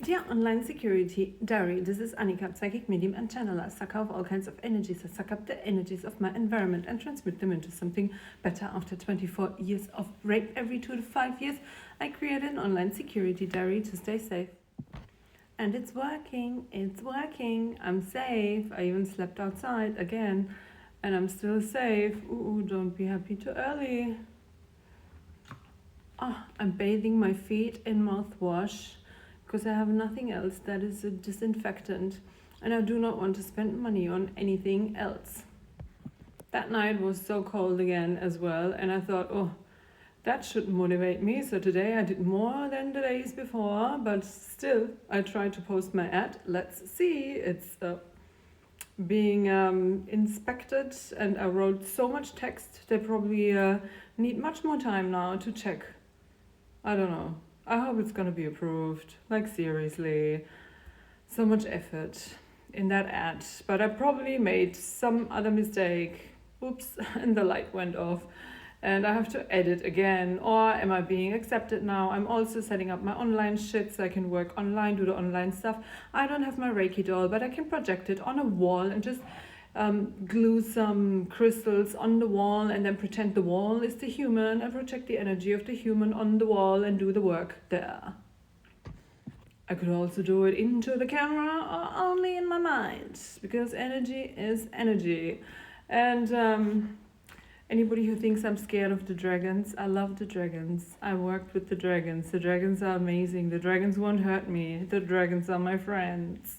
Dear Online Security Diary, this is Annika, psychic medium and channeler, sucker of all kinds of energies. I suck up the energies of my environment and transmit them into something better. After 24 years of rape every 2 to 5 years, I created an online security diary to stay safe. And it's working, I'm safe. I even slept outside again, and I'm still safe. Ooh, don't be happy too early. I'm bathing my feet in mouthwash because I have nothing else that is a disinfectant, and I do not want to spend money on anything else. That night was so cold again as well, and I thought, oh, that should motivate me. So today I did more than the days before, but still I tried to post my ad. Let's see, it's being inspected, and I wrote so much text. They probably need much more time now to check. I don't know. I hope it's gonna be approved. Like, seriously, so much effort in that ad, but I probably made some other mistake. Oops, and the light went off, and I have to edit again. Or am I being accepted now? I'm also setting up my online shit so I can work online, do the online stuff. I don't have my Reiki doll, but I can project it on a wall and just glue some crystals on the wall and then pretend the wall is the human and project the energy of the human on the wall and do the work there. I could also do it into the camera or only in my mind, because energy is energy. And anybody who thinks I'm scared of the dragons, I love the dragons. I worked with the dragons. The dragons are amazing. The dragons won't hurt me. The dragons are my friends.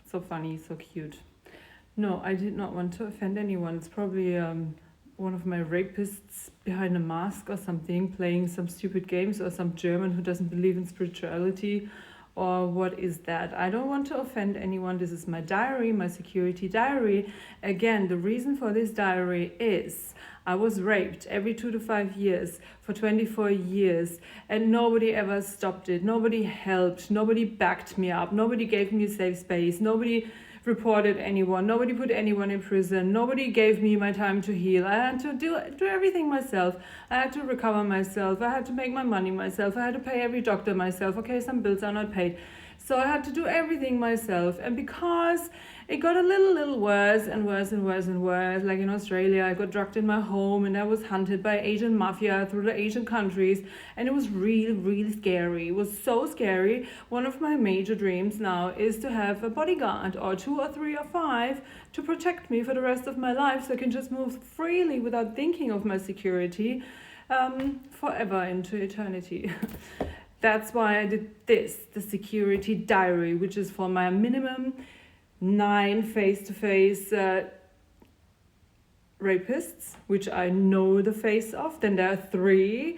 So funny, so cute. No, I did not want to offend anyone. It's probably one of my rapists behind a mask or something, playing some stupid games, or some German who doesn't believe in spirituality, or what is that? I don't want to offend anyone. This is my diary, my security diary. Again, the reason for this diary is I was raped every 2 to 5 years for 24 years, and nobody ever stopped it. Nobody helped. Nobody backed me up. Nobody gave me a safe space. Nobody reported anyone. Nobody put anyone in prison. Nobody gave me my time to heal. I had to do everything myself. I had to recover myself. I had to make my money myself. I had to pay every doctor myself. Okay, some bills are not paid. So I had to do everything myself. And because it got a little worse and worse and worse and worse, like in Australia, I got drugged in my home and I was hunted by Asian mafia through the Asian countries. And it was really, really scary. It was so scary. One of my major dreams now is to have a bodyguard, or 2 or 3 or 5, to protect me for the rest of my life, so I can just move freely without thinking of my security forever into eternity. That's why I did this, the security diary, which is for my minimum 9 face-to-face rapists, which I know the face of. Then there are 3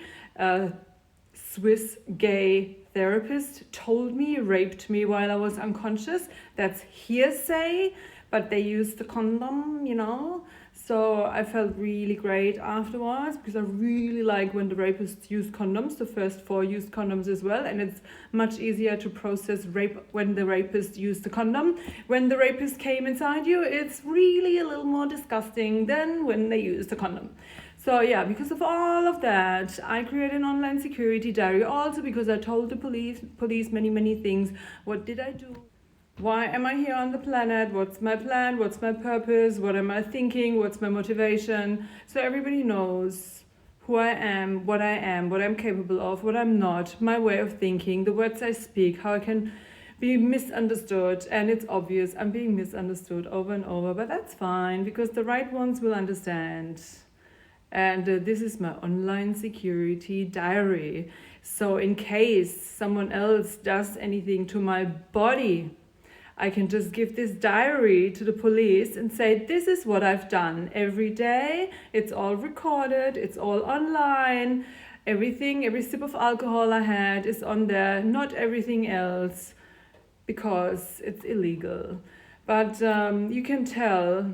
Swiss gay therapists told me, raped me while I was unconscious. That's hearsay, but they used the condom, you know. So I felt really great afterwards, because I really like when the rapists use condoms. The first 4 used condoms as well, and it's much easier to process rape when the rapist used the condom. When the rapist came inside you, it's really a little more disgusting than when they used the condom. So yeah, because of all of that, I created an online security diary. Also because I told the police many things. What did I do? Why am I here on the planet? What's my plan? What's my purpose? What am I thinking? What's my motivation? So everybody knows who I am, what I'm capable of, what I'm not, my way of thinking, the words I speak, how I can be misunderstood. And it's obvious I'm being misunderstood over and over, but that's fine, because the right ones will understand. And this is my online security diary. So in case someone else does anything to my body, I can just give this diary to the police and say, this is what I've done every day. It's all recorded. It's all online. Everything, every sip of alcohol I had is on there. Not everything else, because it's illegal. But you can tell,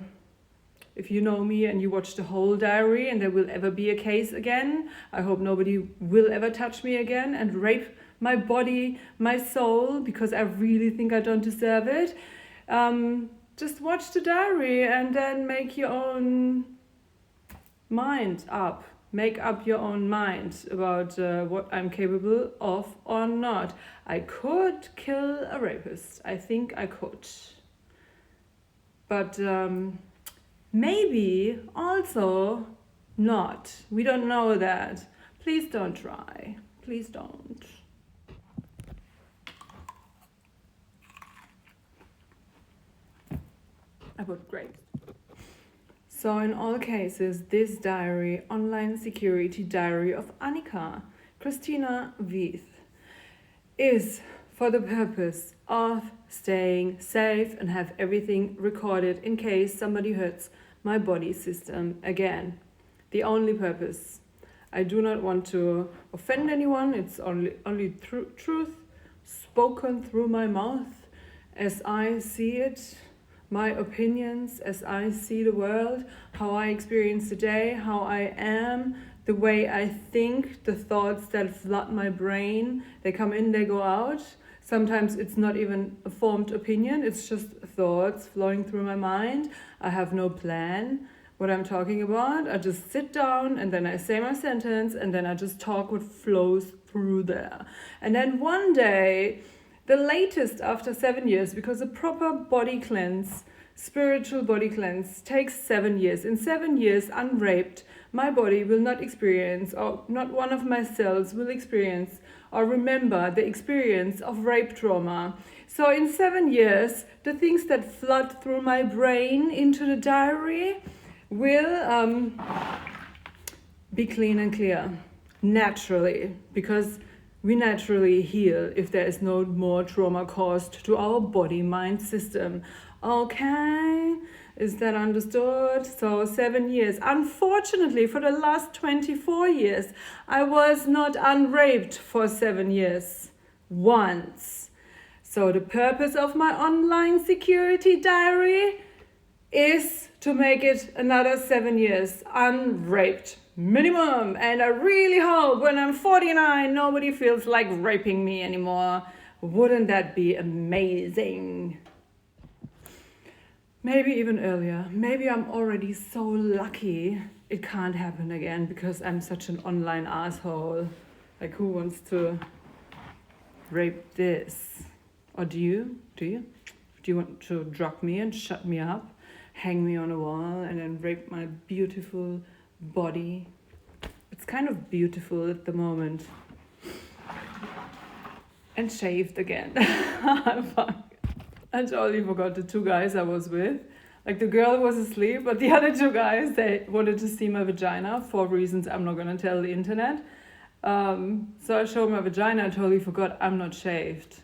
if you know me and you watch the whole diary, and there will ever be a case again. I hope nobody will ever touch me again and rape my body, my soul, because I really think I don't deserve it. Just watch the diary and then make your own mind up. Make up your own mind about what I'm capable of or not. I could kill a rapist. I think I could. But maybe also not. We don't know that. Please don't try. Please don't. I put grapes. So in all cases, this diary, online security diary of Annika, CHRISTINA, VEITH, is for the purpose of staying safe and have everything recorded in case somebody hurts my body system again. The only purpose. I do not want to offend anyone. It's only truth spoken through my mouth as I see it. My opinions as I see the world, how I experience the day, how I am, the way I think, the thoughts that flood my brain. They come in, they go out. Sometimes it's not even a formed opinion, it's just thoughts flowing through my mind. I have no plan what I'm talking about. I just sit down and then I say my sentence and then I just talk what flows through there. And then one day, the latest after 7 years, because a proper body cleanse, spiritual body cleanse, takes 7 years. In 7 years, unraped, my body will not experience, or not one of my cells will experience or remember the experience of rape trauma. So in 7 years, the things that flood through my brain into the diary will be clean and clear, naturally, because we naturally heal if there is no more trauma caused to our body-mind system. Okay, is that understood? So 7 years. Unfortunately, for the last 24 years, I was not unraped for 7 years. Once. So the purpose of my online security diary is to make it another 7 years unraped. Minimum. And I really hope when I'm 49 nobody feels like raping me anymore. Wouldn't that be amazing? Maybe even earlier. Maybe I'm already so lucky it can't happen again because I'm such an online asshole. Like, who wants to rape this? Or do you? Do you want to drug me and shut me up? Hang me on a wall and then rape my beautiful body? It's kind of beautiful at the moment. And shaved again. Fuck. I totally forgot the 2 guys I was with. Like, the girl was asleep, but the other 2 guys, they wanted to see my vagina for reasons I'm not going to tell the internet. So I showed my vagina. I totally forgot I'm not shaved.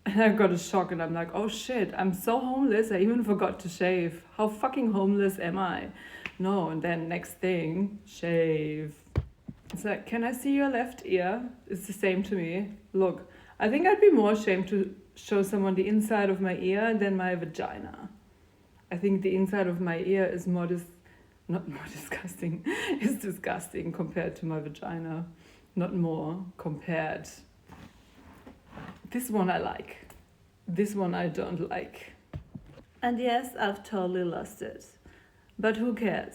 And I got a shock and I'm like, oh shit, I'm so homeless. I even forgot to shave. How fucking homeless am I? No, and then next thing, shave. It's like, can I see your left ear? It's the same to me. Look, I think I'd be more ashamed to show someone the inside of my ear than my vagina. I think the inside of my ear is not more disgusting. It's disgusting compared to my vagina. Not more, compared. This one I like. This one I don't like. And yes, I've totally lost it. But who cares?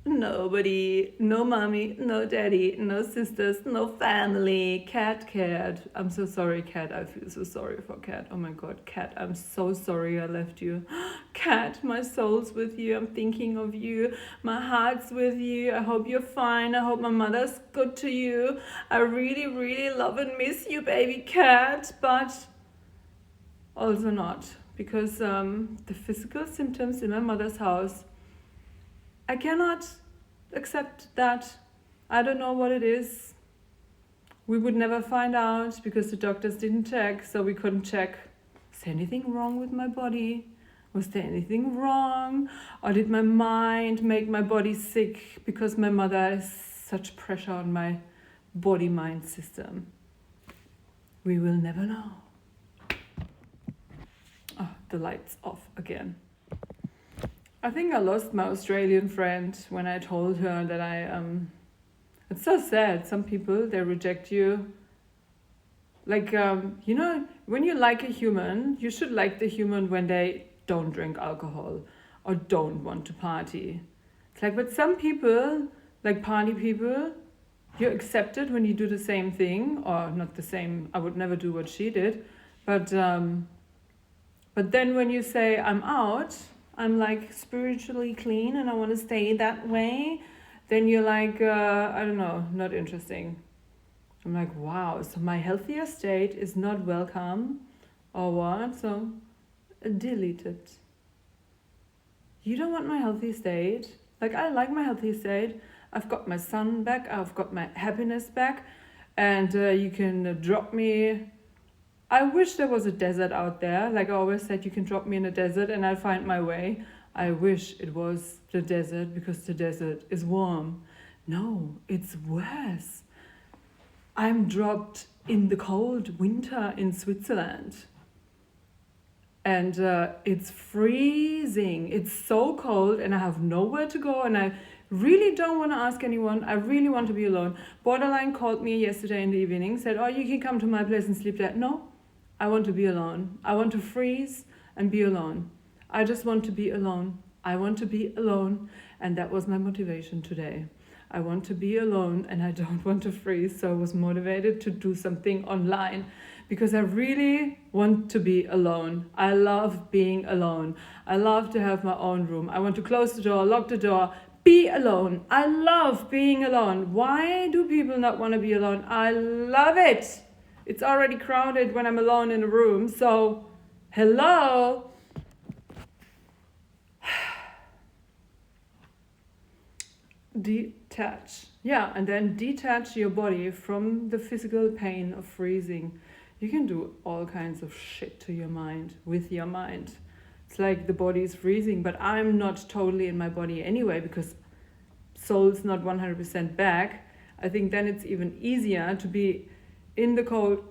Nobody, no mommy, no daddy, no sisters, no family. Cat cared. I'm so sorry, Cat. I feel so sorry for Cat. Oh my God, Cat, I'm so sorry I left you. Cat, my soul's with you. I'm thinking of you. My heart's with you. I hope you're fine. I hope my mother's good to you. I really, really love and miss you, baby Cat. But also not. Because the physical symptoms in my mother's house, I cannot accept that. I don't know what it is. We would never find out because the doctors didn't check, so we couldn't check. Is there anything wrong with my body? Was there anything wrong? Or did my mind make my body sick because my mother has such pressure on my body-mind system? We will never know. Oh, the light's off again. I think I lost my Australian friend when I told her that it's so sad. Some people, they reject you. Like, you know, when you like a human, you should like the human when they don't drink alcohol or don't want to party. It's like, but some people, Like party people, you're accepted when you do the same thing, or not the same, I would never do what she did, but then when you say I'm out, I'm like spiritually clean and I want to stay that way, then you're like, I don't know, not interesting. I'm like, wow, so my healthier state is not welcome or what? So delete it. You don't want my healthy state. Like, I like my healthy state. I've got my sun back, I've got my happiness back, and you can drop me. I wish there was a desert out there. Like I always said, you can drop me in a desert and I'll find my way. I wish it was the desert because the desert is warm. No, it's worse. I'm dropped in the cold winter in Switzerland. And it's freezing. It's so cold and I have nowhere to go and I really don't want to ask anyone. I really want to be alone. Borderline called me yesterday in the evening, said, oh, you can come to my place and sleep there. No, I want to be alone. I want to freeze and be alone. I just want to be alone. I want to be alone. And that was my motivation today. I want to be alone and I don't want to freeze. So I was motivated to do something online because I really want to be alone. I love being alone. I love to have my own room. I want to close the door, lock the door, be alone. I love being alone. Why do people not want to be alone? I love it. It's already crowded when I'm alone in a room. So, hello. Detach. Yeah, and then detach your body from the physical pain of freezing. You can do all kinds of shit to your mind with your mind. It's like the body is freezing, but I'm not totally in my body anyway because soul's not 100% back. I think then it's even easier to be in the cold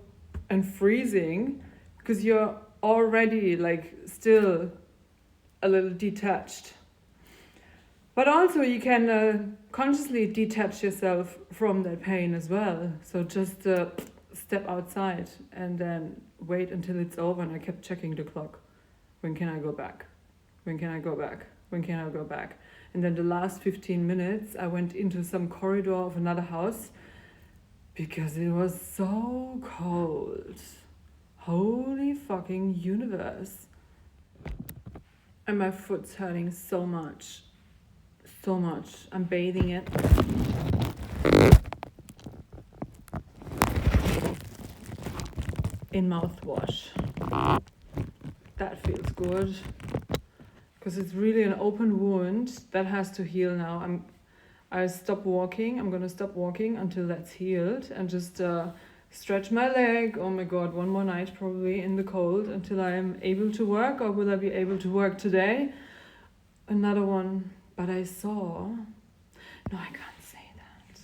and freezing because you're already like still a little detached. But also you can consciously detach yourself from that pain as well. So just step outside and then wait until it's over. And I kept checking the clock. When can I go back? When can I go back? When can I go back? And then the last 15 minutes, I went into some corridor of another house because it was so cold. Holy fucking universe. And my foot's hurting so much. So much. I'm bathing it. In mouthwash. That feels good. Because it's really an open wound that has to heal now. I stop walking. I'm gonna stop walking until that's healed and just stretch my leg. Oh my god, one more night probably in the cold until I'm able to work. Or will I be able to work today? Another one. But I saw. No, I can't say that.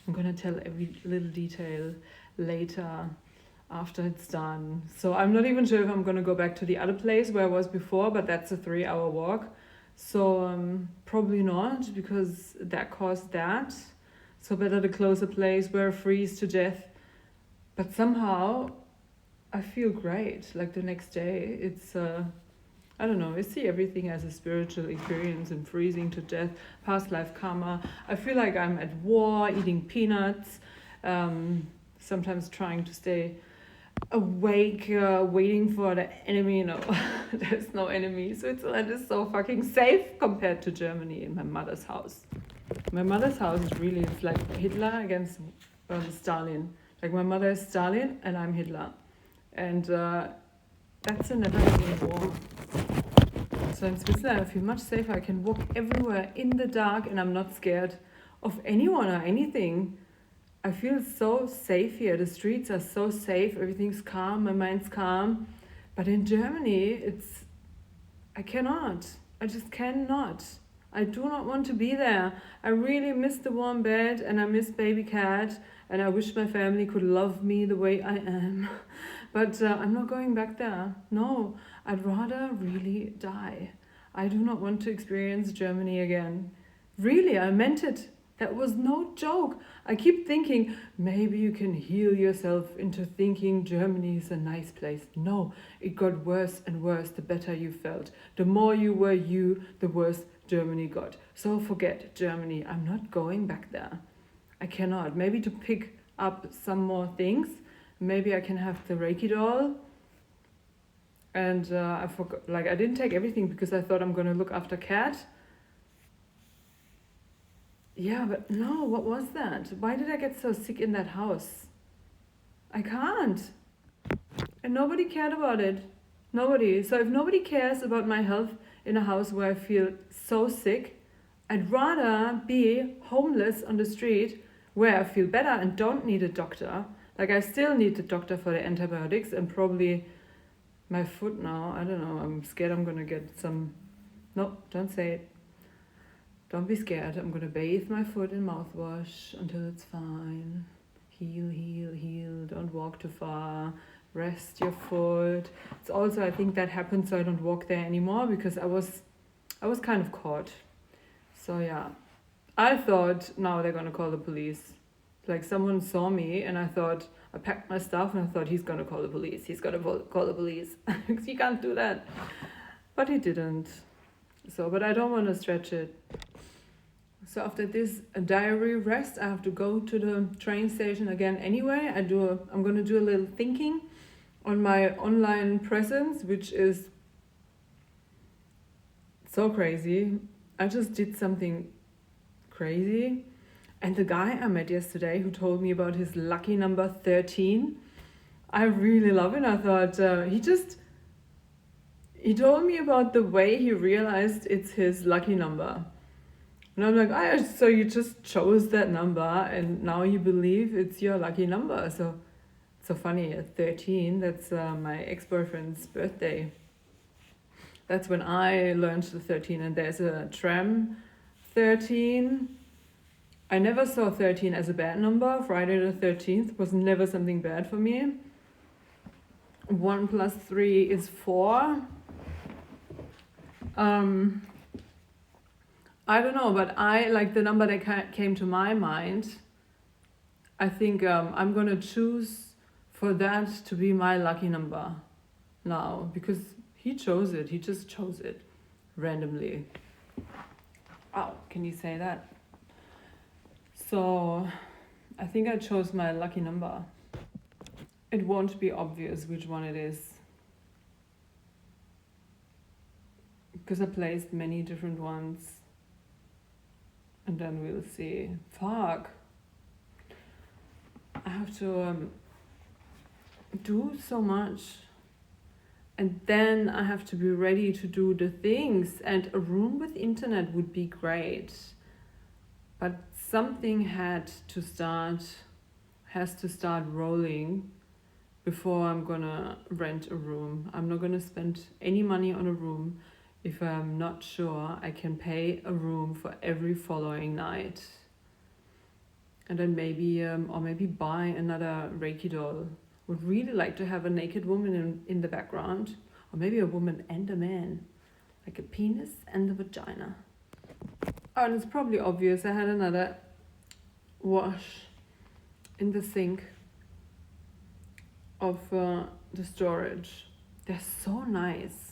I'm gonna tell every little detail later after it's done. So I'm not even sure if I'm gonna go back to the other place where I was before, but that's a 3-hour walk. So probably not because that caused that. So better the closer place where I freeze to death. But somehow I feel great. Like the next day, it's I don't know, I see everything as a spiritual experience and freezing to death, past life karma. I feel like I'm at war, eating peanuts, sometimes trying to stay awake, waiting for the enemy. No, there's no enemy. Switzerland is so fucking safe compared to Germany in my mother's house. My mother's house is really, it's like Hitler against Stalin. Like my mother is Stalin and I'm Hitler. And that's a never-ending war. So in Switzerland I feel much safer. I can walk everywhere in the dark and I'm not scared of anyone or anything. I feel so safe here. The streets are so safe. Everything's calm. My mind's calm. But in Germany, I cannot. I just cannot. I do not want to be there. I really miss the warm bed and I miss baby cat and I wish my family could love me the way I am. But I'm not going back there. No, I'd rather really die. I do not want to experience Germany again. Really, I meant it. That was no joke. I keep thinking, maybe you can heal yourself into thinking Germany is a nice place. No, it got worse and worse the better you felt. The more you were you, the worse Germany got. So forget Germany. I'm not going back there. I cannot. Maybe to pick up some more things. Maybe I can have the Reiki doll. And I forgot, like, I didn't take everything because I thought I'm gonna look after Cat. Yeah, but no, what was that? Why did I get so sick in that house? I can't. And nobody cared about it. Nobody. So if nobody cares about my health in a house where I feel so sick, I'd rather be homeless on the street where I feel better and don't need a doctor. Like, I still need the doctor for the antibiotics and probably my foot now. I don't know. I'm scared I'm gonna get some. No, don't say it. Don't be scared. I'm gonna bathe my foot in mouthwash until it's fine. Heal, heal, heal. Don't walk too far. Rest your foot. It's also, I think that happened so I don't walk there anymore because I was kind of caught. So yeah, I thought now they're gonna call the police. Like, someone saw me and I thought, I packed my stuff and I thought he's gonna call the police. He's gonna call the police. You can't do that. But he didn't. So, but I don't want to stretch it. So after this diary rest, I have to go to the train station again anyway. I'm gonna do a little thinking on my online presence, which is so crazy. I just did something crazy. And the guy I met yesterday who told me about his lucky number 13, I really love it. I thought he told me about the way he realized it's his lucky number. And I'm like, oh, so you just chose that number and now you believe it's your lucky number. So funny, at 13, that's my ex-boyfriend's birthday. That's when I learned the 13, and there's a tram 13. I never saw 13 as a bad number. Friday the 13th was never something bad for me. 1 plus 3 is 4. I don't know, but I like the number that came to my mind. I think I'm gonna choose for that to be my lucky number now, because he chose it. He just chose it randomly. Oh, can you say that? So I think I chose my lucky number. It won't be obvious which one it is, because I placed many different ones. And then we'll see. Fuck. I have to do so much. And then I have to be ready to do the things. And a room with internet would be great. But something has to start rolling before I'm gonna rent a room. I'm not gonna spend any money on a room if I'm not sure I can pay a room for every following night. And then maybe buy another Reiki doll. Would really like to have a naked woman in the background. Or maybe a woman and a man. Like a penis and a vagina. Oh, and it's probably obvious. I had another wash in the sink of the storage. They're so nice.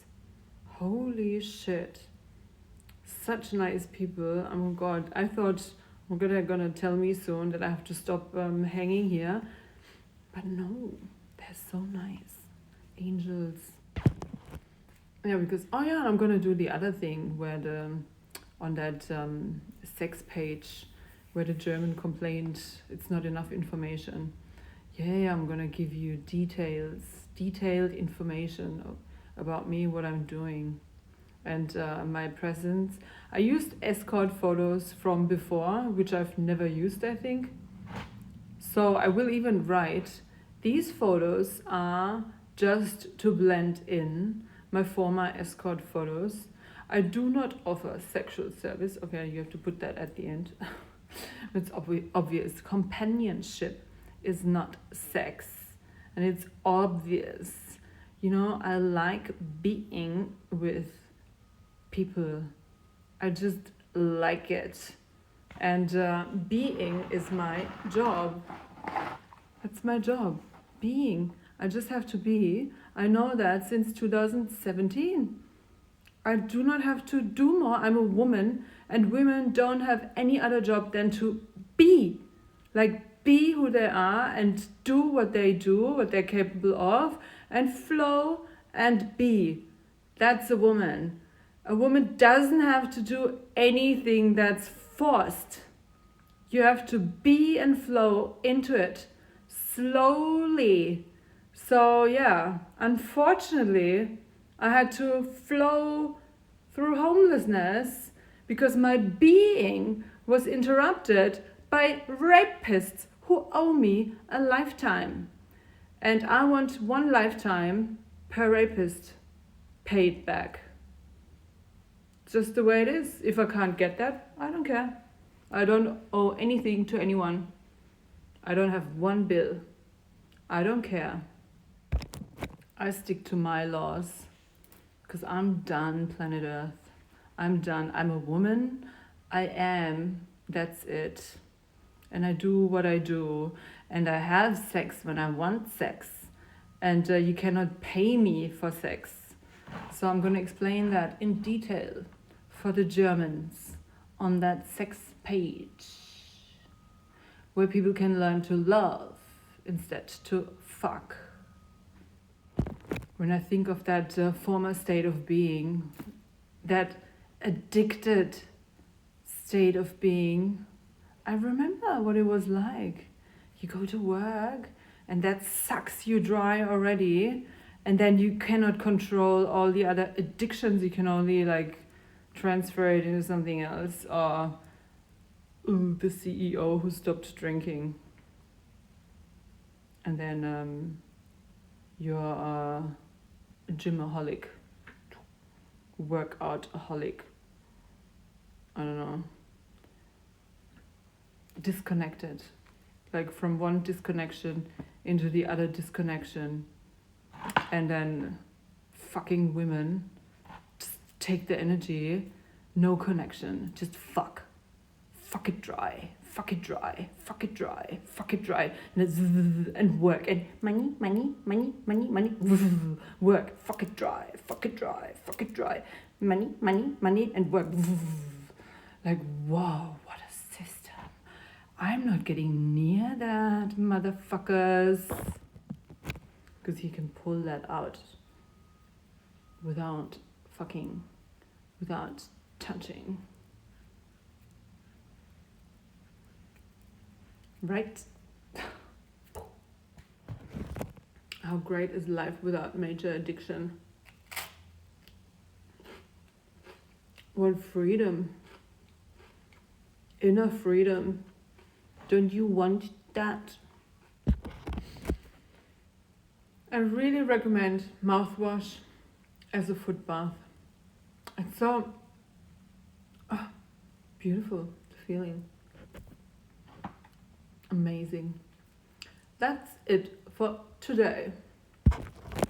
Holy shit. Such nice people. Oh my god. I thought they're gonna tell me soon that I have to stop hanging here. But no, they're so nice. Angels. Yeah, because, I'm gonna do the other thing where on that sex page where the German complained it's not enough information. Yeah, I'm gonna give you detailed information about me, what I'm doing, and my presence. I used escort photos from before, which I've never used, I think. So I will even write, these photos are just to blend in my former escort photos. I do not offer sexual service. Okay, you have to put that at the end. It's obvious. Companionship is not sex, and it's obvious. You know, I like being with people. I just like it. And being is my job. That's my job. Being. I just have to be. I know that since 2017. I do not have to do more. I'm a woman, and women don't have any other job than to be. Like, be who they are and do what they do, what they're capable of, and flow and be. That's a woman. A woman doesn't have to do anything that's forced. You have to be and flow into it slowly. So yeah, unfortunately, I had to flow through homelessness because my being was interrupted by rapists who owe me a lifetime. And I want one lifetime per rapist paid back. Just the way it is. If I can't get that, I don't care. I don't owe anything to anyone. I don't have one bill. I don't care. I stick to my laws because I'm done, planet Earth. I'm done. I'm a woman. I am. That's it. And I do what I do. And I have sex when I want sex. And you cannot pay me for sex. So I'm going to explain that in detail for the Germans on that sex page, where people can learn to love instead to fuck. When I think of that former state of being, that addicted state of being, I remember what it was like. You go to work and that sucks you dry already, and then you cannot control all the other addictions. You can only like transfer it into something else, or the CEO who stopped drinking. And then you're a gymaholic, workout-aholic, I don't know, disconnected, like from one disconnection into the other disconnection, and then fucking women just take the energy, no connection, just fuck it dry, fuck it dry, fuck it dry, fuck it dry, and work, and money, work, fuck it dry, money, and work. Like, wow, what a system. I'm not getting near that, motherfuckers. Because he can pull that out without fucking, without touching. Right? How great is life without major addiction? What freedom. Inner freedom. Don't you want that? I really recommend mouthwash as a foot bath. It's so beautiful, the feeling. Amazing. That's it for today.